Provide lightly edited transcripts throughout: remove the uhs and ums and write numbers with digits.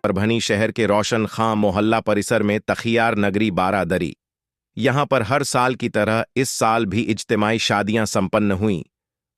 परभनी शहर के रोशन खां मोहल्ला परिसर में तखियार नगरी बारादरी। यहां पर हर साल की तरह इस साल भी इज्तिमाई शादियां संपन्न हुईं।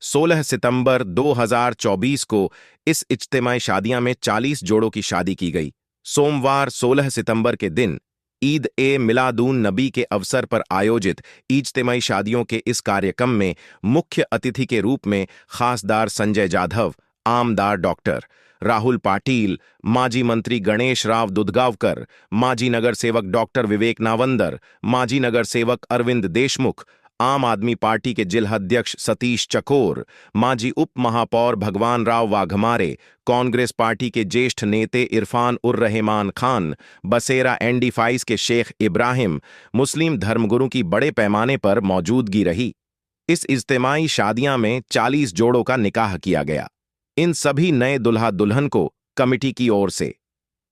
16 सितंबर 2024 को इस इज्तिमाई शादियां में 40 जोड़ों की शादी की गई। सोमवार 16 सितंबर के दिन ईद ए मिलादून नबी के अवसर पर आयोजित इज्तिमाई शादियों के इस कार्यक्रम में मुख्य अतिथि के रूप में खासदार संजय जाधव, आमदार डॉक्टर राहुल पाटिल, माजी मंत्री गणेश राव दुधगावकर, माजी नगर सेवक डॉक्टर विवेक नावंदर, माजी नगर सेवक अरविंद देशमुख, आम आदमी पार्टी के जिलाध्यक्ष सतीश चकोर, माजी उप महापौर भगवान राव वाघमारे, कांग्रेस पार्टी के ज्येष्ठ नेते इरफान उर रहमान खान, बसेरा एनडी5 के शेख इब्राहिम, मुस्लिम धर्मगुरु की बड़े पैमाने पर मौजूदगी रही। इस इज्तिमाई शादियां में 40 जोड़ों का निकाह किया गया। इन सभी नए दुल्हा दुल्हन को कमिटी की ओर से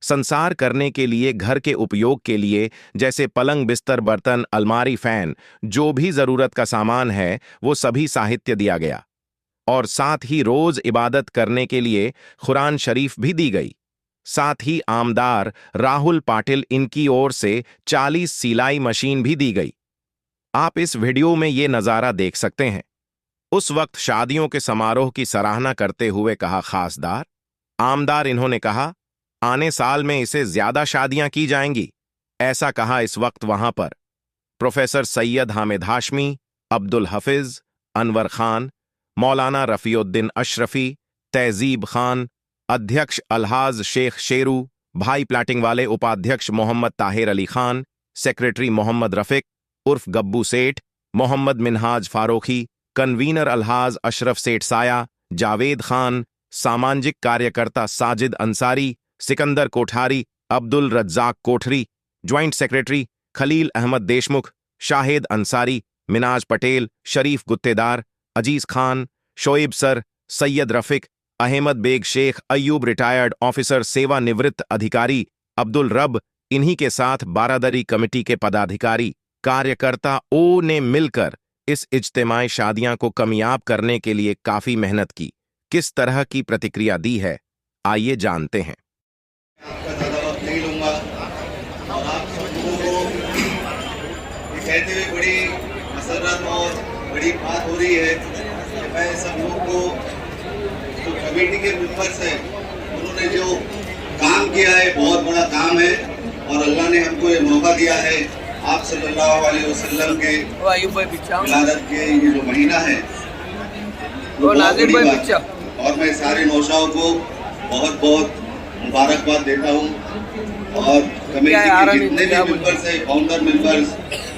संसार करने के लिए घर के उपयोग के लिए जैसे पलंग, बिस्तर, बर्तन, अलमारी, फैन, जो भी जरूरत का सामान है वो सभी साहित्य दिया गया और साथ ही रोज इबादत करने के लिए कुरान शरीफ भी दी गई। साथ ही आमदार राहुल पाटिल इनकी ओर से 40 सिलाई मशीन भी दी गई। आप इस वीडियो में ये नज़ारा देख सकते हैं। उस वक्त शादियों के समारोह की सराहना करते हुए कहा खासदार, आमदार इन्होंने कहा आने साल में इसे ज्यादा शादियां की जाएंगी। ऐसा कहा इस वक्त वहां पर प्रोफेसर सैयद हामिद हाशमी, अब्दुल हफिज, अनवर खान, मौलाना रफीउद्दीन अशरफी, तहजीब खान, अध्यक्ष अलहाज शेख शेरू, भाई प्लाटिंग वाले उपाध्यक्ष मोहम्मद ताहिर अली खान, सेक्रेटरी मोहम्मद रफिक उर्फ गब्बू सेठ, मोहम्मद मिनहाज फारूकी, कन्वीनर अलहाज अशरफ सेठ साया, जावेद खान, सामाजिक कार्यकर्ता Sajid Ansari, Sikandar Kothari, Abdul Razzaq Kothari, joint secretary Khalil Ahmed Deshmukh, Shahid Ansari, Minaz Patel, Sharif Guttedar, Aziz Khan, Shoaib sir, Syed Rafiq, Ahmed Baig Shaikh, Ayub retired officer सेवानिवृत्त अधिकारी, अब्दुल रब, इन्हीं के साथ बारादरी कमेटी के पदाधिकारी कार्यकर्ता ने मिलकर इस इज्तिमाई शादियां को कामयाब करने के लिए काफी मेहनत की। किस तरह की प्रतिक्रिया दी है, आइए जानते हैं। आपका ज़्यादा वक्त नहीं लूँगा और आप सब लोगों को ये कहते हुए बड़ी मसरत और बड़ी बात हो रही है कि मैं सब लोगों को जो कमेटी के मेंबर्स हैं उन्होंने जो काम किया है बहुत बड़ा काम है और अल्लाह ने हमको ये मौका दिया है। आप सल्लल्लाहु अलैहि वसल्लम के विलादत के ये जो महीना है वो बहुत बड़ी बात है और मैं सारे नौशाओं को बहुत बहुत मुबारकबाद देता हूँ और कमेटी के जितने भी मेंबर्स हैं, फाउंडर मेंबर्स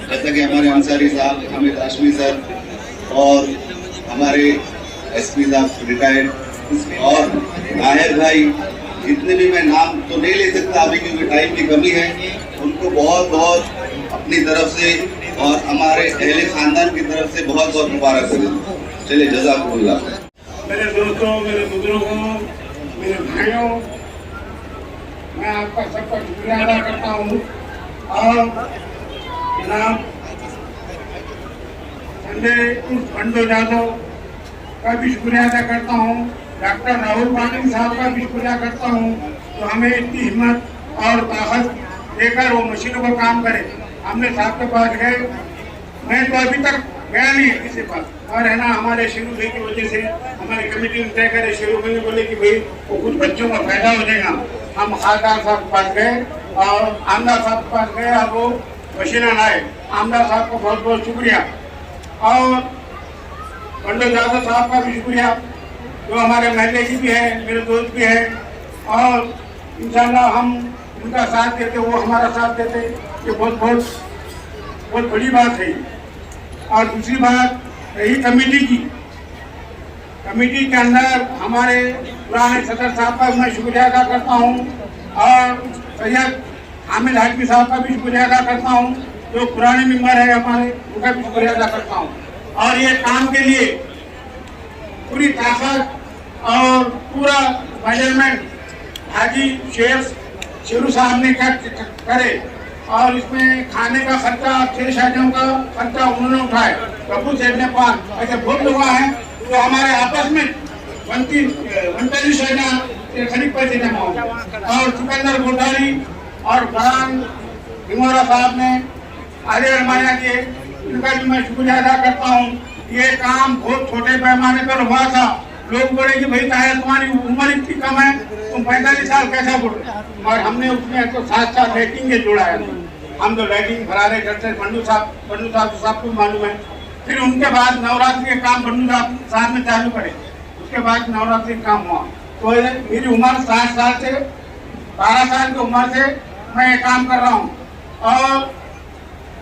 जैसा कि हमारे अंसारी साहब, हामिद हाशमी सर और हमारे एसपी साहब रिटायर्ड और नाहिर भाई, जितने भी मैं नाम तो नहीं ले सकता अभी क्योंकि टाइम की कमी है, उनको बहुत बहुत अपनी तरफ से और हमारे अहले खानदान की तरफ से बहुत बहुत मुबारक हो। चलिए जज़ाकुमुल्लाह। मेरे दोस्तों, मेरे बुजुर्गों, मेरे भाइयों, मैं आपका सबका शुक्रिया अदा करता हूँ और जनाब संजय पंडो यादव का भी शुक्रिया अदा करता हूँ, डॉक्टर राहुल पाटिल साहब का भी शुक्रिया करता हूँ जो हमें इतनी हिम्मत और ताकत देकर वो मशीनों पर काम करे। हमने साहब के पास गए, मैं तो अभी तक गया नहीं है किसी पास और है ना, हमारे शेरू भाई की वजह से हमारी कमेटी ने तय करे। शेरू भाई ने बोले कि भाई वो कुछ बच्चों का फायदा हो जाएगा। हम खासदार साहब के पास गए और आमदार साहब के पास गए और वो मशीना लाए। आमदार साहब को बहुत बहुत शुक्रिया और पंडित यादव साहब का भी शुक्रिया जो हमारे महल्ले की भी है, मेरे दोस्त भी है और इंशाल्लाह हम उनका साथ देते, वो हमारा साथ देते, ये बहुत बहुत बहुत बड़ी बात है। और दूसरी बात रही कमेटी की, कमेटी के अंदर हमारे पुराने सदर साहब का मैं शुक्रिया अदा करता हूँ और सैयद हामिद हाशमी साहब का भी शुक्रिया अदा करता हूँ जो पुराने मेंबर है हमारे, उनका भी शुक्रिया अदा करता हूँ। और ये काम के लिए पूरी ताकत और पूरा मेजरमेंट हाजी शेरू साहब ने करे और इसमें खाने का खर्चा 6 शादियों का खर्चा उन्होंने उठाए। प्रभु सेठ ने 5 ऐसे बहुत लोग हैं जो हमारे आपस में 29 शादियाँ खरीब पैसे जमा होंगे। और सिकंदर गोटारी और फरहान हिमोरा साहब ने आगे रमाया किए, इनका भी मैं शुक्रिया अदा करता हूँ। ये काम बहुत छोटे पैमाने पर हुआ था। लोग बोले कि भाई ताया तुम्हारी उम्र इतनी कम है, तुम 45 साल कैसा बोल रहे, और हमने उसमें तो 7 साल लाइटिंग के जोड़ा है। हम तो लाइटिंग फरारे करते, बंडू साहब सबको मालूम है। फिर उनके बाद नवरात्रि के काम बंडू साहब में चालू करे, उसके बाद नवरात्रि का काम हुआ। तो मेरी उम्र 60 साल से 12 साल की उम्र से मैं ये काम कर रहा हूँ। और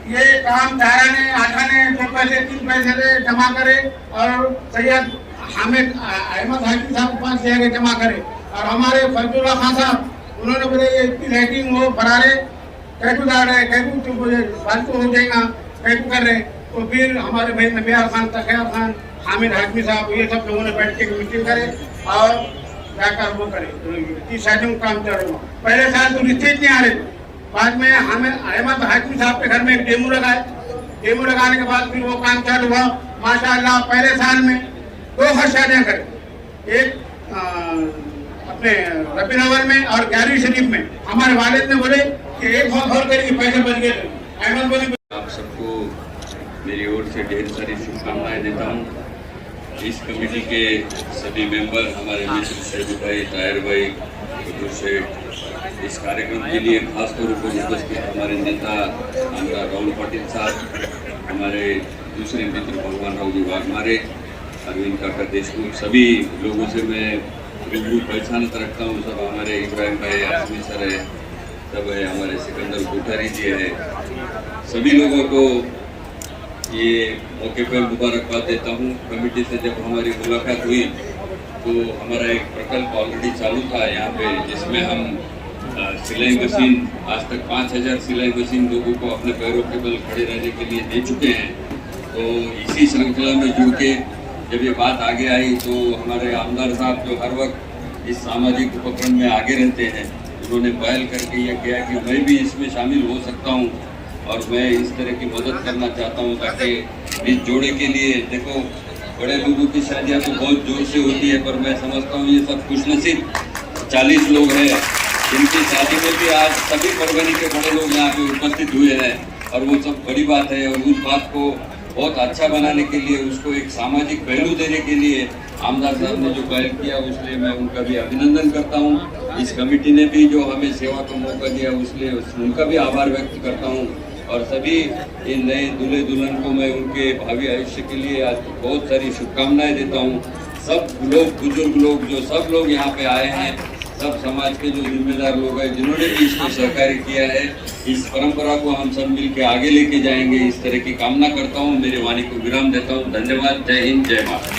ये काम तारा ने, आठा ने 2 पैसे 3 पैसे से जमा करे, और सैयद हामिद अहमद हाकिम साहब 5 हजार जमा करे, और हमारे फजलुल्लाह खान साहब उन्होंने बोले ये इतनी लाइटिंग हो फरारे कैटू डाल रहे, कैटू फालतू हो जाएगा, कैटू कर रहे। तो फिर हमारे भाई नबियार खान, तखियार खान, हामिद हाकिमी साहब, ये सब लोगों ने बैठ के मीटिंग करे और जाकर वो करे, 30 शादियों का काम चल रहा। पहले साल तो रिश्ते नहीं आ रहे थे, बाद में हमें अहमद हाकिमी साहब के घर में एक डेमो लगाए। डेमो लगाने के बाद फिर वो काम चालू हुआ। माशाअल्लाह पहले साल में 2 शादियाँ करे, एक अपने रबीउल अव्वल में और 11वीं शरीफ में। हमारे वालिद ने बोले कि एक और करेंगे, पैसे बच गए। अहमद बोले आप सबको मेरी ओर से ढेर सारी शुभकामनाएं देता हूं। इस कमेटी के सभी मेंबर, हमारे मित्र शहीद भाई, ताहिर भाई, कुतुब शेख, इस कार्यक्रम के लिए खास तौर पर उपस्थित हमारे नेता आमदार राहुल पाटिल साहब, हमारे दूसरे मित्र भगवान राव जी वाघमारे, अरविंद काका देशमुख, सभी लोगों से मैं बिल्कुल पहचान रखता हूँ। सब हमारे इब्राहिम भाई, आसमी सर है, सब है, हमारे सिकंदर कोठारी जी है, सभी लोगों को ये मौके पर मुबारकबाद देता हूँ। कमेटी से जब हमारी मुलाकात हुई तो हमारा एक प्रकल्प ऑलरेडी चालू था यहाँ पे, जिसमें हम सिलाई मशीन, आज तक 5000 सिलाई मशीन लोगों को अपने पैरों के बल खड़े रहने के लिए दे चुके हैं। तो इसी श्रृंखला में जुड़ के जब ये बात आगे आई तो हमारे आमदार साहब जो हर वक्त इस सामाजिक उपक्रम में आगे रहते हैं, उन्होंने पहल करके ये किया कि मैं भी इसमें शामिल हो सकता हूँ और मैं इस तरह की मदद करना चाहता हूँ, ताकि इस जोड़े के लिए, देखो बड़े लोगों की शादियाँ तो बहुत जोर से होती है, पर मैं समझता हूँ ये सब खुशनसीब 40 लोग हैं जिनकी शादी में भी आज सभी परगनी के बड़े लोग यहाँ पे उपस्थित हुए हैं, और वो सब बड़ी बात है। और उस बात को बहुत अच्छा बनाने के लिए, उसको एक सामाजिक पहलू देने के लिए आमदार साहब ने जो पहल किया, उसलिए मैं उनका भी अभिनंदन करता हूँ। इस कमेटी ने भी जो हमें सेवा का मौका दिया, उसलिए उनका भी आभार व्यक्त करता हूँ। और सभी इन नए दूल्हे दुल्हन को मैं उनके भावी आयुष्य के लिए आज बहुत सारी शुभकामनाएं देता हूँ। सब लोग, बुजुर्ग लोग, जो सब लोग यहाँ पे आए हैं, सब समाज के जो जिम्मेदार लोग हैं, जिन्होंने भी इसको सहकार्य किया है, इस परंपरा को हम सब मिल के आगे लेके जाएंगे, इस तरह की कामना करता हूँ। मेरे वाणी को विराम देता हूँ। धन्यवाद। जय हिंद, जय माता।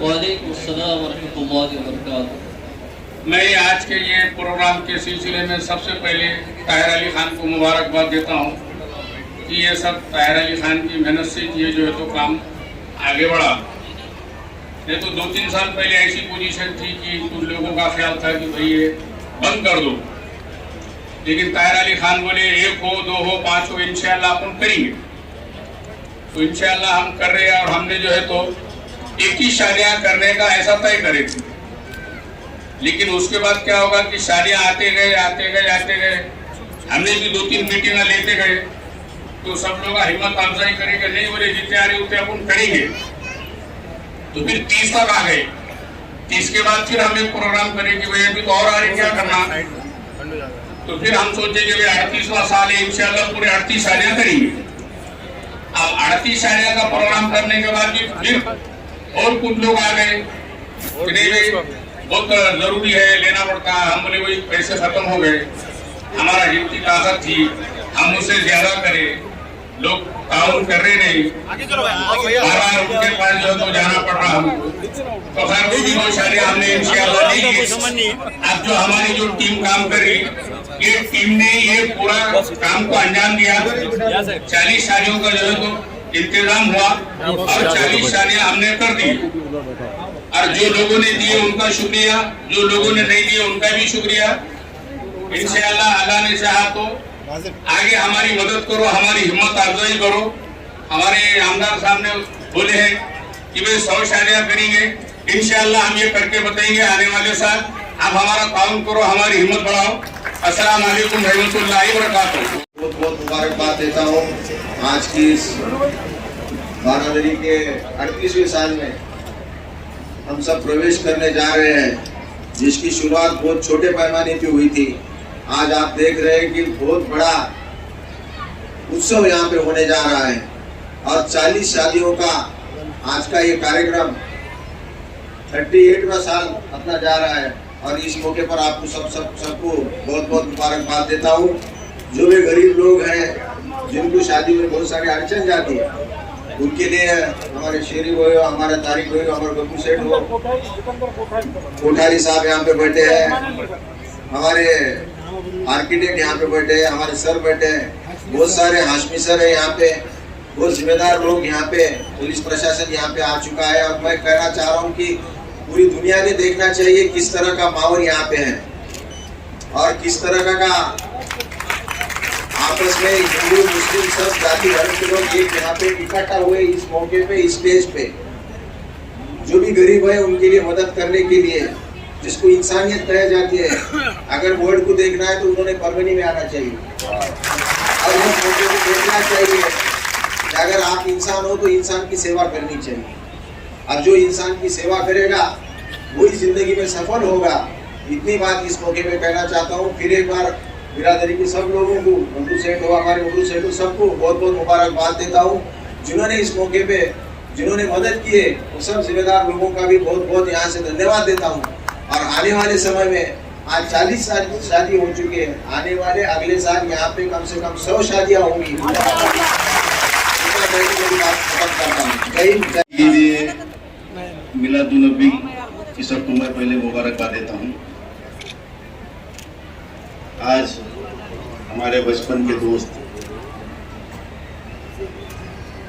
वालेकुम अस्सलाम वरहमतुल्लाहि वबरकातुहू। मैं आज के ये प्रोग्राम के सिलसिले में सबसे पहले ताहिर अली खान को मुबारकबाद देता हूँ कि ये सब ताहिर अली खान की मेहनत से ये जो है तो काम आगे बढ़ा। नहीं तो 2-3 साल पहले ऐसी पोजीशन थी कि कुछ लोगों का ख्याल था कि भाई ये बंद कर दो, लेकिन ताहिर अली खान बोले 1 हो 2 हो 5 हो, इंशाअल्लाह अपन करेंगे। तो इंशाअल्लाह हम कर रहे हैं। और हमने जो है तो 21 शादियाँ करने का ऐसा तय करे थे, लेकिन उसके बाद क्या होगा कि शादियाँ आते गए। हमने भी 2-3 मीटिंग लेते गए तो सब लोग हिम्मत अफजाई करेंगे, नहीं बोले जितने आ रहे उतने अपन करेंगे। तो फिर 30 तक आ गए। 30 के बाद फिर हम एक प्रोग्राम करें कि भाई अभी तो और आ रहे, क्या करना। तो फिर हम सोचे कि भाई 38वां साल है, इंशाल्लाह पूरे 38 शादियाँ करेंगे। अब 38 शादियाँ का प्रोग्राम करने के बाद फिर और कुछ लोग आ गए कि नहीं भाई बहुत जरूरी है, लेना पड़ता है। हम बोले भाई पैसे खत्म हो गए, हमारा जितनी ताकत थी हम उससे ज्यादा करें, लोग ताउन कर रहे नहीं, बार उनके पास जो तो जाना पड़ रहा हमको। तो खैर वो भी बहुत सारी हमने इंशाअल्लाह नहीं की। अब जो हमारी जो टीम काम कर रही, ये टीम ने ये पूरा काम को अंजाम दिया। 40 शादियों का जो है तो इंतजाम हुआ और 40 शादियाँ हमने कर दी। और जो लोगों ने दिए उनका शुक्रिया, जो लोगों ने नहीं दिए उनका भी शुक्रिया। इंशाअल्लाह अल्लाह ने चाहा तो आगे हमारी मदद करो, हमारी हिम्मत अफजाई करो। हमारे आमदार साहब ने बोले हैं कि भाई 100 शादियाँ करेंगे, इंशाअल्लाह हम ये करके बताएंगे आने वाले साल। आप हमारा ताउन करो, हमारी हिम्मत बढ़ाओ। अस्सलाम वालेकुम रहमतुल्लाहि व बरकातहू। बहुत बहुत मुबारकबाद देता हूँ आज की इस बारादरी के 38वें साल में हम सब प्रवेश करने जा रहे हैं, जिसकी शुरुआत बहुत छोटे पैमाने की हुई थी। आज आप देख रहे हैं कि बहुत बड़ा उत्सव यहाँ पे होने जा रहा है और 40 शादियों का आज का ये कार्यक्रम 38वां साल अपना जा रहा है। और इस मौके पर आपको सबको बहुत बहुत मुबारकबाद देता हूँ। जो भी गरीब लोग हैं जिनको शादी में बहुत सारी अड़चन जाती है, उनके लिए हमारे शेरी हो, हमारे तारिक हो, हमारे गप्पू सेठ हो, कोठारी साहब यहाँ पे बैठे हैं, हमारे आर्किटेक्ट यहाँ पे बैठे हैं, हमारे सर बैठे हैं, बहुत सारे हाशमी सर है यहाँ पे, बहुत जिम्मेदार लोग यहाँ पे, पुलिस प्रशासन यहाँ पे आ चुका है। और मैं कहना चाह रहा हूँ कि पूरी दुनिया ने देखना चाहिए किस तरह का माहौल यहाँ पे है और किस तरह का आपस में हिंदू मुस्लिम सब जाति धर्म के लोग एक यहाँ पे इकट्ठा हुए इस मौके पे, इस स्टेज पे। जो भी गरीब है उनके लिए मदद करने के लिए, जिसको इंसानियत कहा जाती है, अगर वर्ल्ड को देखना है तो उन्होंने परवनी में आना चाहिए और उस मौके को देखना चाहिए कि अगर आप इंसान हो तो इंसान की सेवा करनी चाहिए। अब जो इंसान की सेवा करेगा वही जिंदगी में सफल होगा। इतनी बात इस मौके पे कहना चाहता हूँ। फिर एक बार बिरादरी के सब लोगों को, मंटू सेठ हो, हमारे मंटू सेठ हो, सबको बहुत बहुत मुबारकबाद देता हूँ। जिन्होंने इस मौके पे जिन्होंने मदद की है वो सब जिम्मेदार लोगों का भी बहुत बहुत यहाँ से धन्यवाद देता हूँ। और आने वाले समय में आज 40 साल की शादी हो चुकी है, आने वाले अगले साल यहाँ पे कम से कम 100 शादियाँ होंगी। मिलादुन्नबी की सबको मैं पहले मुबारकबाद देता हूँ। आज हमारे बचपन के दोस्त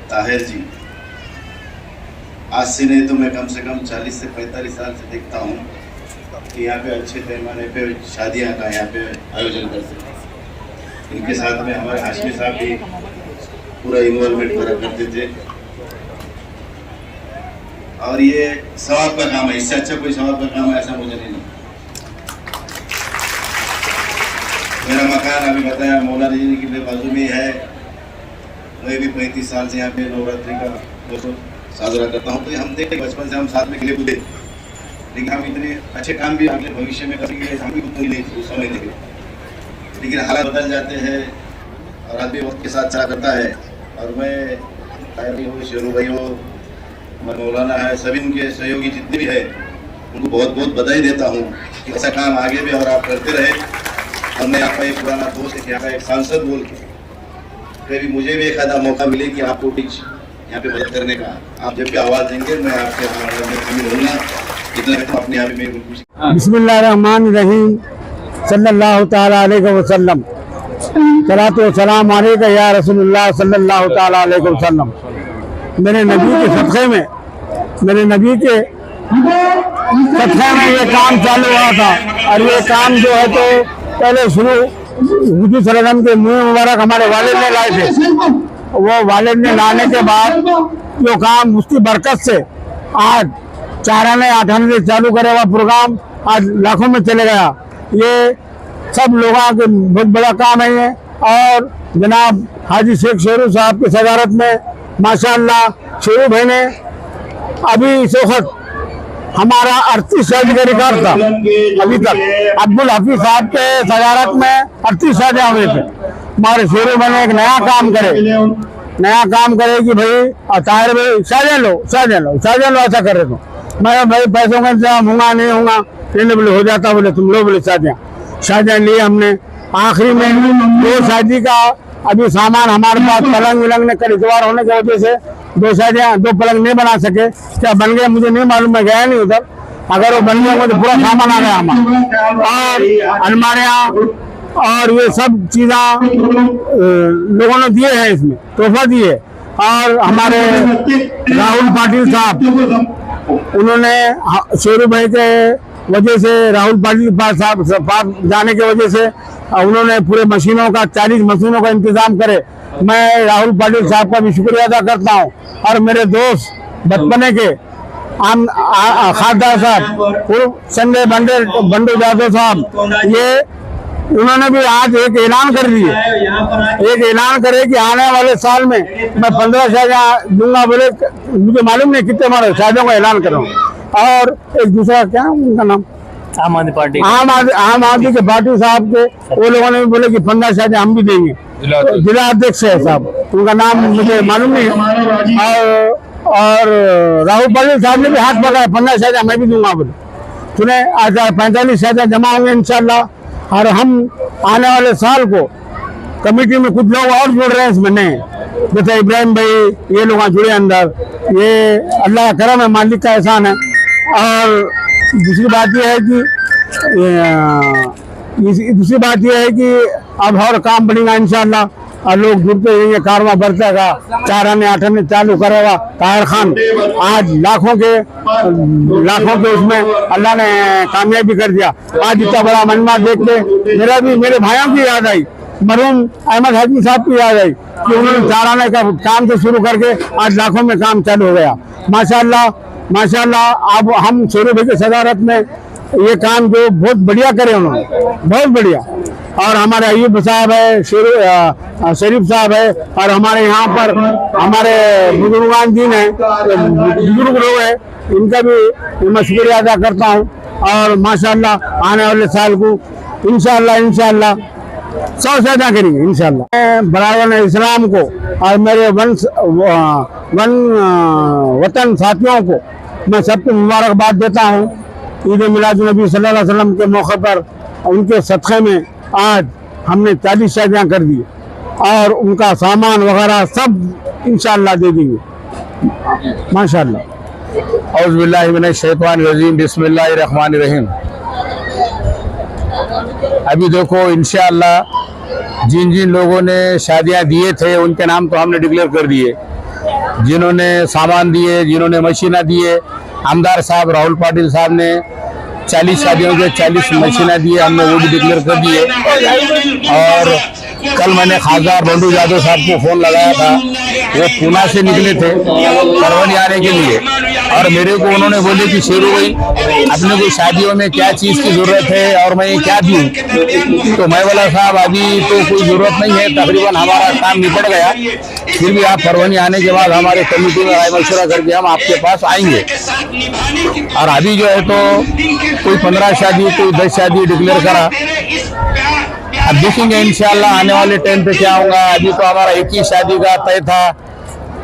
ताहिर जी, आज से नहीं तो मैं कम से कम 40 से 45 साल से देखता हूँ कि यहाँ पे अच्छे पैमाने पे शादियाँ का यहाँ पे आयोजन करते हैं। इनके साथ में हमारे हाशमी साहब भी पूरा इन्वॉल्वमेंट करा करते थे और ये सवाब का काम है। इससे अच्छा कोई सवाब का काम है ऐसा मुझे नहीं। मेरा मकान अभी बताया मौलाना जी के बाजू में है। मैं भी 35 साल से यहाँ पे नवरात्रि का साजरा करता हूँ। तो हम देखे बचपन से हम साथ में खेले कूदे, लेकिन हम इतने अच्छे काम भी अगले भविष्य में करेंगे हम भी उतनी नहीं उस समय देखे। लेकिन हालात बदल जाते हैं और आदमी वक्त के साथ चला करता है। और मैं ताहिर भाई हो, शेरू भाई हो, हमारे मौलाना है, सभी उनके सहयोगी जितने भी है उनको बहुत बहुत बधाई देता हूँ कि ऐसा काम आगे भी और आप करते रहे। और मैं आपका एक पुराना दोस्त है, यहाँ का एक सांसद बोल के कभी मुझे भी एक आधा मौका मिले कि आपको कुछ यहाँ पे मदद करने का, आप जब भी आवाज़ देंगे मैं आपके शामिल होऊंगा। इतना अपने आप में बिस्मिल्लाहिर्रहमानिर्रहीम सल्लल्लाहु ताला अलैहि वसल्लम सलातो वसलाम अलैका या रसूलुल्लाह सल्लल्लाहु ताला अलैहि वसल्लम। मेरे नबी के सदक़े में, मेरे नबी के सदक़े में ये काम चालू हुआ था। और ये काम जो है तो पहले शुरू हुजूर सल्लल्लाहु अलैहि वसल्लम के मुँह मुबारक हमारे वालिद ने लाए थे। वो वालिद ने लाने के बाद जो काम उसकी बरकत से आज 4 आने 8 आने से चालू करे हुआ प्रोग्राम आज लाखों में चले गया। ये सब लोगों के बहुत बड़ा काम है ये। और जनाब हाजी शेख शेरू साहब की सदारत में माशाअल्लाह शेरू भाई ने अभी इस वक्त हमारा 38 शादी का रिकॉर्ड था अभी तक। अब्दुल हफीज साहब के सदारत में 38 शादियाँ हुए थे। हमारे शेरू भाई ने एक नया काम करे कि भाई ताहिर भाई शादियाँ लो ऐसा कर रहे थे। मैं भाई पैसों का इंतजाम होगा नहीं होगा, बोले हो जाता, बोले तुम लो, बोले शादियाँ ली हमने। आखिरी में 2 शादी का अभी सामान हमारे पास पलंग विलंग ने कल इतवार होने की वजह से 2 पलंग नहीं बना सके। क्या बन गए मुझे नहीं मालूम, मैं गया नहीं उधर। अगर वो बन गया तो पूरा सामान आ गया हमारा और अलमारियाँ और ये सब चीज़ें लोगों ने दिए हैं, इसमें तोहफा दिए। और हमारे राहुल पाटिल साहब, उन्होंने शेरू भाई के वजह से, राहुल पाटिल साहब जाने की वजह से उन्होंने पूरे मशीनों का 40 मशीनों का इंतजाम करे। मैं राहुल पाटिल साहब का भी शुक्रिया अदा करता हूँ। और मेरे दोस्त बचपने के खासदार साहब, संजय बंडू जादव साहब, ये उन्होंने भी आज एक ऐलान कर दिए, एक ऐलान करे कि आने वाले साल में मैं 15 शादियां दूंगा। बोले मुझे मालूम नहीं कितने हमारे शादियों का ऐलान कर रहा हूँ। और एक दूसरा क्या उनका नाम, आम आदमी के पार्टी साहब के, वो लोगों ने भी बोले कि 15 शादियां हम भी देंगे। जिला अध्यक्ष है साहब, उनका नाम मुझे मालूम नहीं है। और राहुल पाटिल साहब ने भी हाथ पकड़ा, 15 शादियां मैं भी दूंगा बोले। सुने आज 45 शादियां जमा होंगे इंशाल्लाह। और हम आने वाले साल को कमेटी में कुछ लोग और जुड़ रहे हैं इसमें, नहीं जैसे इब्राहिम भाई, ये लोग जुड़े अंदर, ये अल्लाह का करम है, मालिक का एहसान है। और दूसरी बात यह है कि अब और काम बढ़ेगा इंशाल्लाह, और लोग जुड़ते रहेंगे, कारवां बढ़तेगा, 4 आने 8 आने चालू करेगा। ताहिर खान आज लाखों के उसमें अल्लाह ने कामयाबी कर दिया। आज इतना बड़ा मजमा देख के मेरे भाइयों की याद आई, मरहूम अहमद हाजी साहब की याद आई कि उन्होंने 4 आने का काम से शुरू करके आज लाखों में काम चालू हो गया। माशाल्लाह। अब हम शेरू भाई की सदारत में ये काम जो बहुत बढ़िया करे उन्होंने, बहुत बढ़िया। और हमारे अयूब साहब है, शरीफ साहब है, और हमारे यहाँ पर हमारे बुजुर्गान दिन है, बुजुर्ग लोग है, इनका भी मैं शुक्रिया अदा करता हूँ। और माशाल्लाह आने वाले साल को इंशाल्लाह 100 शादियां करेंगे इंशाल्लाह। बराबर इस्लाम को और मेरे वतन साथियों को मैं सबको मुबारकबाद देता हूँ। ईद मिलादुन्नबी सल्लल्लाहु अलैहि वसल्लम के मौके पर उनके सदक़े में आज हमने 40 शादियां कर दी, और उनका सामान वगैरह सब इंशाल्लाह दे देंगे माशाल्लाह। औज़ु बिल्लाहि मिनश शैतानिर रजीम, बिस्मिल्लाहिर रहमानिर रहीम। अभी देखो इंशाल्लाह जिन लोगों ने शादियां दिए थे उनके नाम तो हमने डिक्लेयर कर दिए, जिन्होंने सामान दिए, जिन्होंने मशीना दिए। आमदार साहब राहुल पाटिल साहब ने 40 शादियों के 40 मशीना दिए, हमने वो भी डिक्लेयर कर दिए। और कल मैंने खासदार बंडू जादव साहब को फोन लगाया था, वो पूना से निकले थे परवनी आने के लिए, और मेरे को उन्होंने बोले कि शेरू भाई अपने को शादियों में क्या चीज़ की ज़रूरत है और मैं क्या दूँ। तो मैं बोला साहब अभी तो कोई ज़रूरत नहीं है, तकरीबन हमारा काम निपट गया, फिर भी आप परवनी आने के बाद हमारे कमेटी में राय मशवरा करके हम आपके पास आएंगे। और अभी जो है तो कोई 15 शादी, कोई 10 शादी डिक्लेयर करा। अब देखेंगे इंशाल्लाह आने वाले टाइम पे क्या होगा। अभी तो हमारा एक ही शादी का तय था,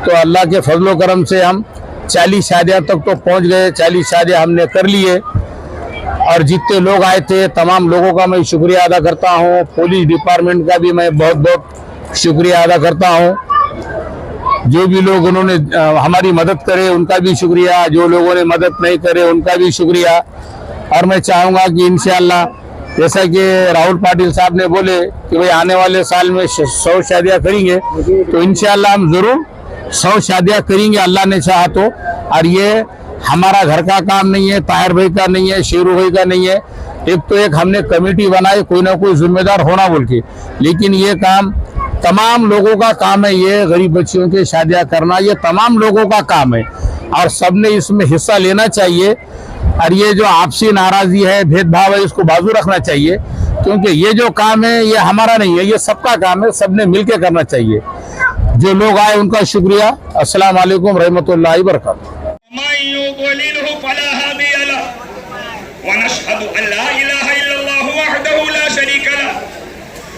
तो अल्लाह के फजलो करम से हम 40 शादियाँ तक तो पहुँच गए। 40 शादियाँ हमने कर लिए, और जितने लोग आए थे तमाम लोगों का मैं शुक्रिया अदा करता हूँ। पुलिस डिपार्टमेंट का भी मैं बहुत बहुत शुक्रिया अदा करता हूँ। जो भी लोग उन्होंने हमारी मदद करे उनका भी शुक्रिया, जो लोगों ने मदद नहीं करे उनका भी शुक्रिया। और मैं चाहूँगा कि इंशाल्लाह जैसा कि राहुल पाटिल साहब ने बोले कि भाई आने वाले साल में 100 शादियाँ करेंगे, तो इंशाल्लाह हम ज़रूर 100 शादियाँ करेंगे अल्लाह ने चाहा तो। और ये हमारा घर का काम नहीं है, ताहिर भाई का नहीं है, शेरू भाई का नहीं है। एक हमने कमेटी बनाई, कोई ना कोई जिम्मेदार होना बोल के, लेकिन ये काम तमाम लोगों का काम है। ये गरीब बच्चियों की शादियाँ करना ये तमाम लोगों का काम है, और सबने इसमें हिस्सा लेना चाहिए। और ये जो आपसी नाराजगी है, भेदभाव है, इसको बाजू रखना चाहिए, क्योंकि ये जो काम है ये हमारा नहीं है, ये सबका काम है, सबने मिलके करना चाहिए। जो लोग आए उनका शुक्रिया। अस्सलाम वालेकुम रहमतुल्लाहि व बरकातहू।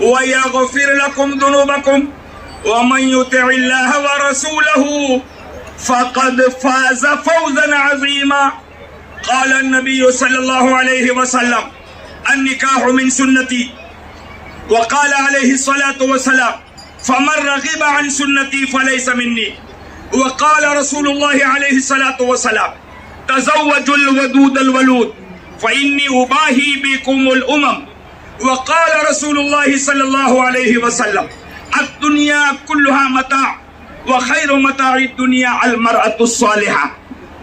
वयग़फ़िर लकुम दुनूबकुम वमन युति'िल्लाह व रसूलहु फ़क़द फ़ाज़ फ़ौज़न अज़ीमा। क़ाल नबी सल्लल्लाहु अलैहि वसल्लम अन्निकाहु मिन सुन्नती व क़ाल अलैहि सलातु व सलाम फ़मन रग़िब अन सुन्नती फ़लैसा मिन्नी व क़ाल रसूलुल्लाह अलैहि सलातु व सलाम तज़व्वजुल वदूदल वलूद फ़इन्नी उबाही बिकुमुल उमम व क़ाल रसूलुल्लाह सल्लल्लाहु अलैहि वसल्लम अद्दुनिया कुल्लुहा मता व खैरु मताइद दुनिया अल मरअतुस सालिहा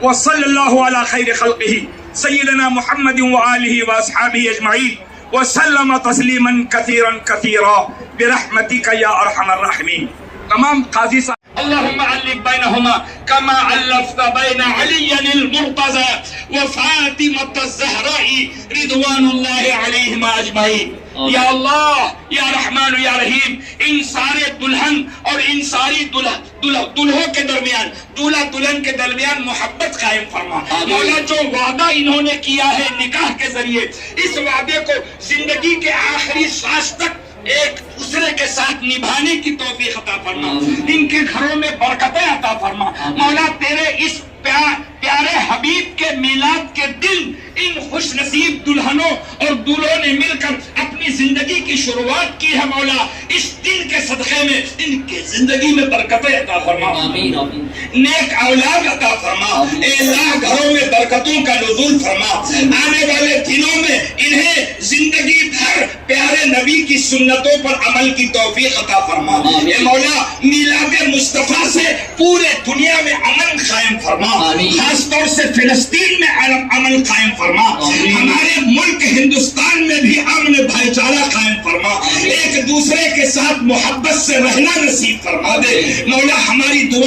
व सल्लल्लाहु अला खैरि खल्क़िही सय्यिदना मुहम्मदिन व आलिहि व अस्हाबिही अजमईन व सल्लम तस्लीमन कसीरन कसीरा बिरहमतिका या अरहमर राहिमीन। तमाम काजी साहब अल्लाहुम्मा अल्लिफ बैनहुमा कमा अल्लफ़्त बैन अलिय्यिल मुर्तज़ा व फ़ातिमतज़ ज़हराई रिदवानुल्लाहि अलैहिमा अजमईन। या अल्लाह या रहमान या रहीम, इन सारे दुल्हन और इन सारी दुल्हों के दरमियान, दूल्हा दुल्हन के दरमियान मोहब्बत कायम फरमा। मौला जो वादा इन्होंने किया है निकाह के जरिए, इस वादे को जिंदगी के आखिरी सांस तक एक दूसरे के साथ निभाने की तौफीक अता फरमा। इनके घरों में बरकतें अता फरमा। मौला तेरे इस प्यारे हबीब के मिलाद के दिन इन खुशनसीब दुल्हनों और दूल्हों ने मिलकर अपनी जिंदगी की शुरुआत की है। मौला इस दिन के सदक़े में इनके जिंदगी में बरकतें अता फरमा, नेक औलाद अता फरमा। अल्लाह घरों में बरकतों का नुज़ूल फरमा। आने वाले दिनों में इन्हें जिंदगी भर प्यारे नबी की सुन्नतों पर अमल की तौफीक अता फरमा। ए मौला मिलाद मुस्तफा से पूरे दुनिया में अमन कायम फरमा, खास तौर से फिलिस्तीन में अमन कायम फरमा। हमारे मुल्क हिंदुस्तान में भी अमन भाईचारा कायम फरमा। एक दूसरे के साथ मोहब्बत से रहना नसीब फरमा दे। मौला हमारी दुआ